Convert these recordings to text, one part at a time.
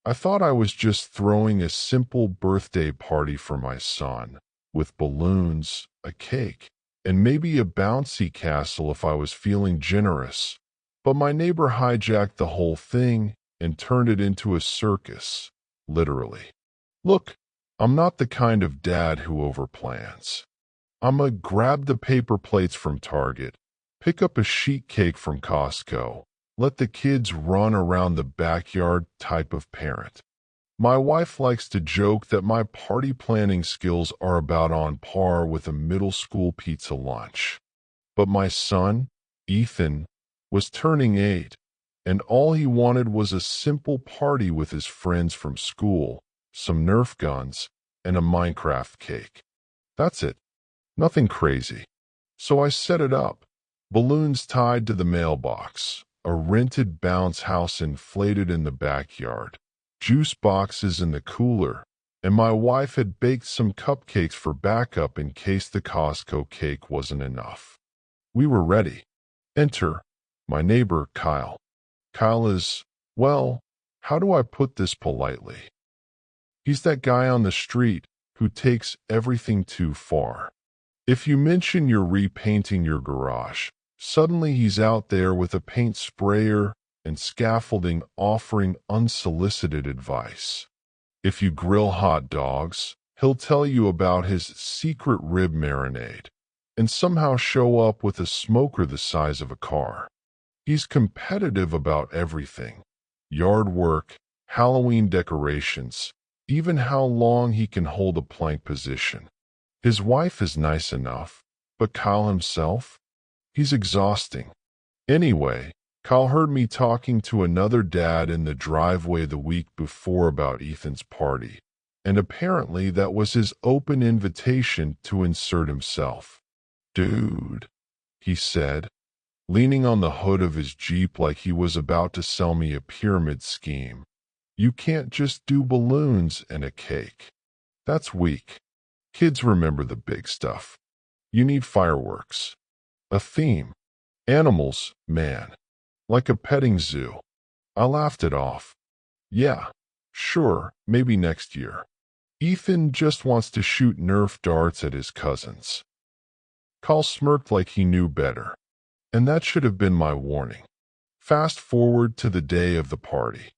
I thought I was just throwing a simple birthday party for my son, with balloons, a cake, and maybe a bouncy castle if I was feeling generous. But my neighbor hijacked the whole thing and turned it into a circus, literally. Look, I'm not the kind of dad who overplans. I'm a grab the paper plates from Target, pick up a sheet cake from Costco, let the kids run around the backyard type of parent. My wife likes to joke that my party planning skills are about on par with a middle school pizza lunch. But my son, Ethan, was turning 8, and all he wanted was a simple party with his friends from school, some Nerf guns, and a Minecraft cake. That's it. Nothing crazy. So I set it up. Balloons tied to the mailbox, a rented bounce house inflated in the backyard, juice boxes in the cooler, and my wife had baked some cupcakes for backup in case the Costco cake wasn't enough. We were ready. Enter my neighbor, Kyle. Kyle is, well, how do I put this politely? He's that guy on the street who takes everything too far. If you mention you're repainting your garage, suddenly he's out there with a paint sprayer and scaffolding offering unsolicited advice. If you grill hot dogs, he'll tell you about his secret rib marinade and somehow show up with a smoker the size of a car. He's competitive about everything: yard work, Halloween decorations, even how long he can hold a plank position. His wife is nice enough, but Kyle himself? He's exhausting. Anyway, Kyle heard me talking to another dad in the driveway the week before about Ethan's party, and apparently that was his open invitation to insert himself. "Dude," he said, leaning on the hood of his Jeep like he was about to sell me a pyramid scheme. "You can't just do balloons and a cake. That's weak. Kids remember the big stuff. You need fireworks, a theme, animals, man, like a petting zoo." I laughed it off. "Yeah, sure, maybe next year. Ethan just wants to shoot Nerf darts at his cousins." Carl smirked like he knew better, and that should have been my warning. Fast forward to the day of the party.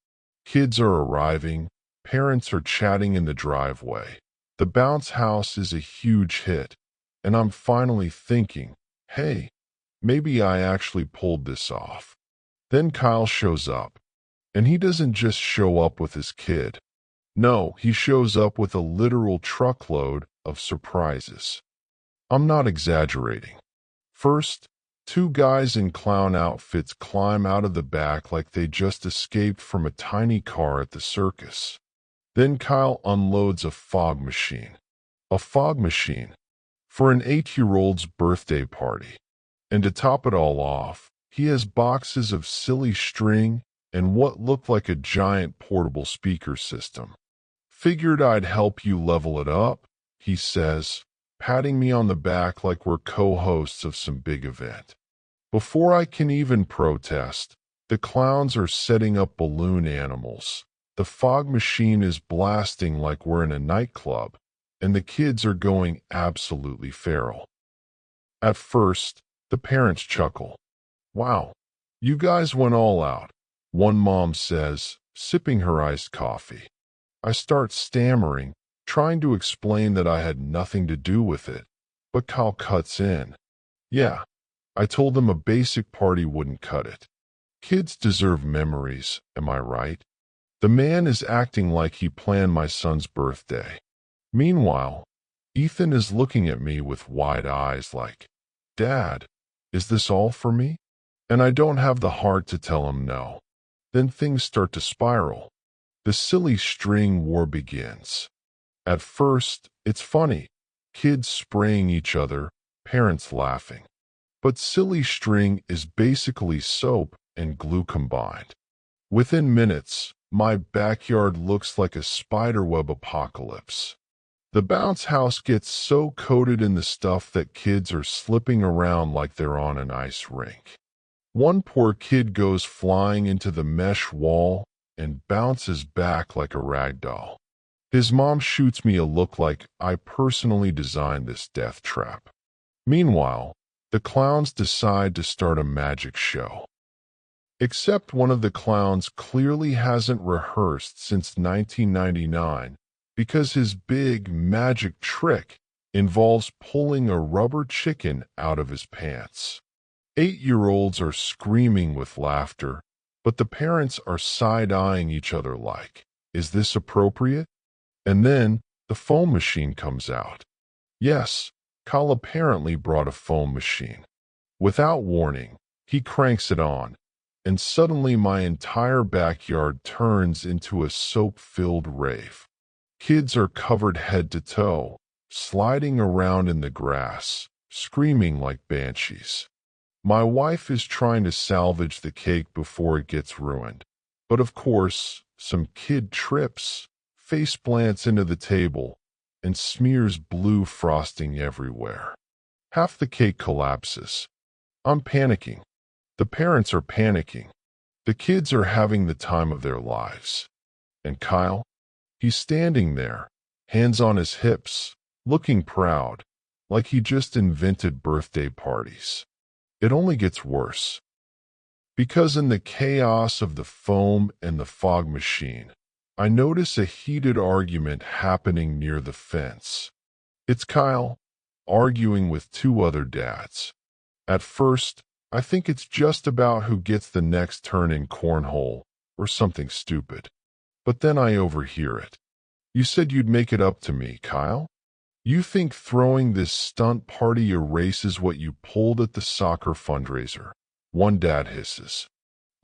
Kids are arriving, parents are chatting in the driveway. The bounce house is a huge hit, and I'm finally thinking, hey, maybe I actually pulled this off. Then Kyle shows up, and he doesn't just show up with his kid. No, he shows up with a literal truckload of surprises. I'm not exaggerating. First, 2 guys in clown outfits climb out of the back like they just escaped from a tiny car at the circus. Then Kyle unloads a fog machine. A fog machine for an 8-year-old's birthday party. And to top it all off, he has boxes of silly string and what looked like a giant portable speaker system. "Figured I'd help you level it up," he says, patting me on the back like we're co-hosts of some big event. Before I can even protest, the clowns are setting up balloon animals. The fog machine is blasting like we're in a nightclub, and the kids are going absolutely feral. At first, the parents chuckle. "Wow, you guys went all out," one mom says, sipping her iced coffee. I start stammering, trying to explain that I had nothing to do with it, but Kyle cuts in. "Yeah, I told them a basic party wouldn't cut it. Kids deserve memories, am I right?" The man is acting like he planned my son's birthday. Meanwhile, Ethan is looking at me with wide eyes like, "Dad, is this all for me?" And I don't have the heart to tell him no. Then things start to spiral. The silly string war begins. At first, it's funny. Kids spraying each other, parents laughing. But silly string is basically soap and glue combined. Within minutes, my backyard looks like a spiderweb apocalypse. The bounce house gets so coated in the stuff that kids are slipping around like they're on an ice rink. One poor kid goes flying into the mesh wall, and bounces back like a rag doll. His mom shoots me a look like I personally designed this death trap. Meanwhile, the clowns decide to start a magic show. Except one of the clowns clearly hasn't rehearsed since 1999 because his big magic trick involves pulling a rubber chicken out of his pants. 8-year-olds are screaming with laughter, but the parents are side-eyeing each other like, is this appropriate? And then the foam machine comes out. Yes, Kyle apparently brought a foam machine. Without warning, he cranks it on, and suddenly my entire backyard turns into a soap-filled rave. Kids are covered head to toe, sliding around in the grass, screaming like banshees. My wife is trying to salvage the cake before it gets ruined. But of course, some kid trips, face plants into the table, and smears blue frosting everywhere. Half the cake collapses. I'm panicking. The parents are panicking. The kids are having the time of their lives. And Kyle? He's standing there, hands on his hips, looking proud, like he just invented birthday parties. It only gets worse. Because in the chaos of the foam and the fog machine, I notice a heated argument happening near the fence. It's Kyle, arguing with two other dads. At first, I think it's just about who gets the next turn in cornhole or something stupid. But then I overhear it. You said you'd make it up to me, Kyle? You think throwing this stunt party erases what you pulled at the soccer fundraiser? One dad hisses.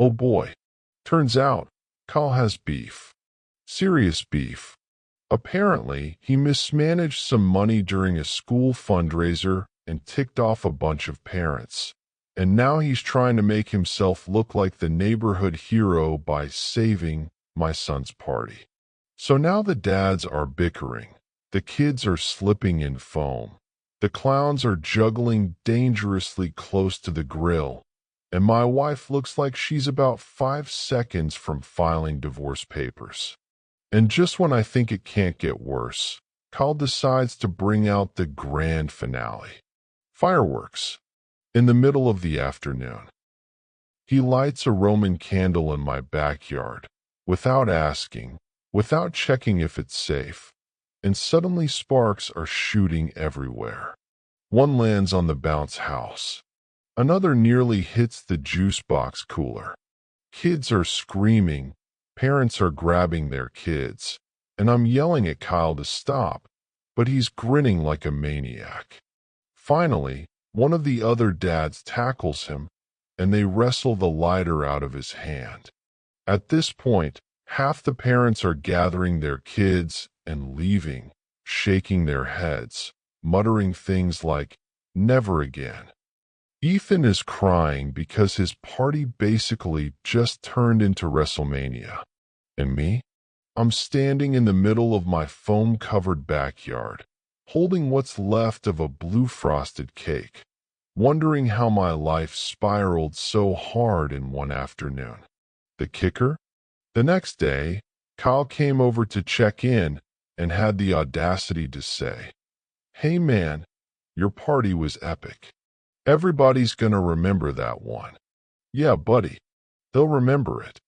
Oh boy. Turns out, Kyle has beef. Serious beef. Apparently, he mismanaged some money during a school fundraiser and ticked off a bunch of parents. And now he's trying to make himself look like the neighborhood hero by saving my son's party. So now the dads are bickering. The kids are slipping in foam. The clowns are juggling dangerously close to the grill. And my wife looks like she's about 5 seconds from filing divorce papers. And just when I think it can't get worse, Kyle decides to bring out the grand finale. Fireworks. In the middle of the afternoon. He lights a Roman candle in my backyard, without asking, without checking if it's safe, and suddenly sparks are shooting everywhere. One lands on the bounce house. Another nearly hits the juice box cooler. Kids are screaming, parents are grabbing their kids, and I'm yelling at Kyle to stop, but he's grinning like a maniac. Finally, one of the other dads tackles him, and they wrestle the lighter out of his hand. At this point, half the parents are gathering their kids and leaving, shaking their heads, muttering things like, "Never again." Ethan is crying because his party basically just turned into WrestleMania. And me? I'm standing in the middle of my foam-covered backyard, holding what's left of a blue frosted cake, wondering how my life spiraled so hard in one afternoon. The kicker? The next day, Kyle came over to check in and had the audacity to say, "Hey man, your party was epic. Everybody's gonna remember that one." Yeah, buddy, they'll remember it.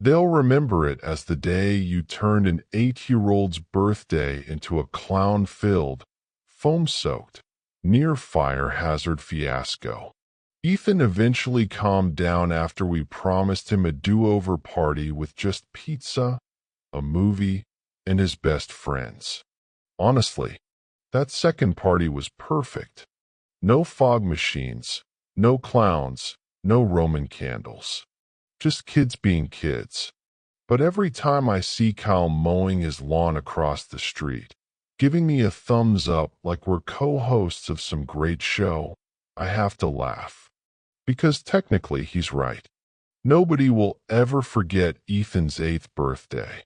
They'll remember it as the day you turned an 8-year-old's birthday into a clown-filled, foam-soaked, near-fire hazard fiasco. Ethan eventually calmed down after we promised him a do-over party with just pizza, a movie, and his best friends. Honestly, that second party was perfect. No fog machines, no clowns, no Roman candles. Just kids being kids. But every time I see Kyle mowing his lawn across the street, giving me a thumbs up like we're co-hosts of some great show, I have to laugh. Because technically he's right. Nobody will ever forget Ethan's 8th birthday.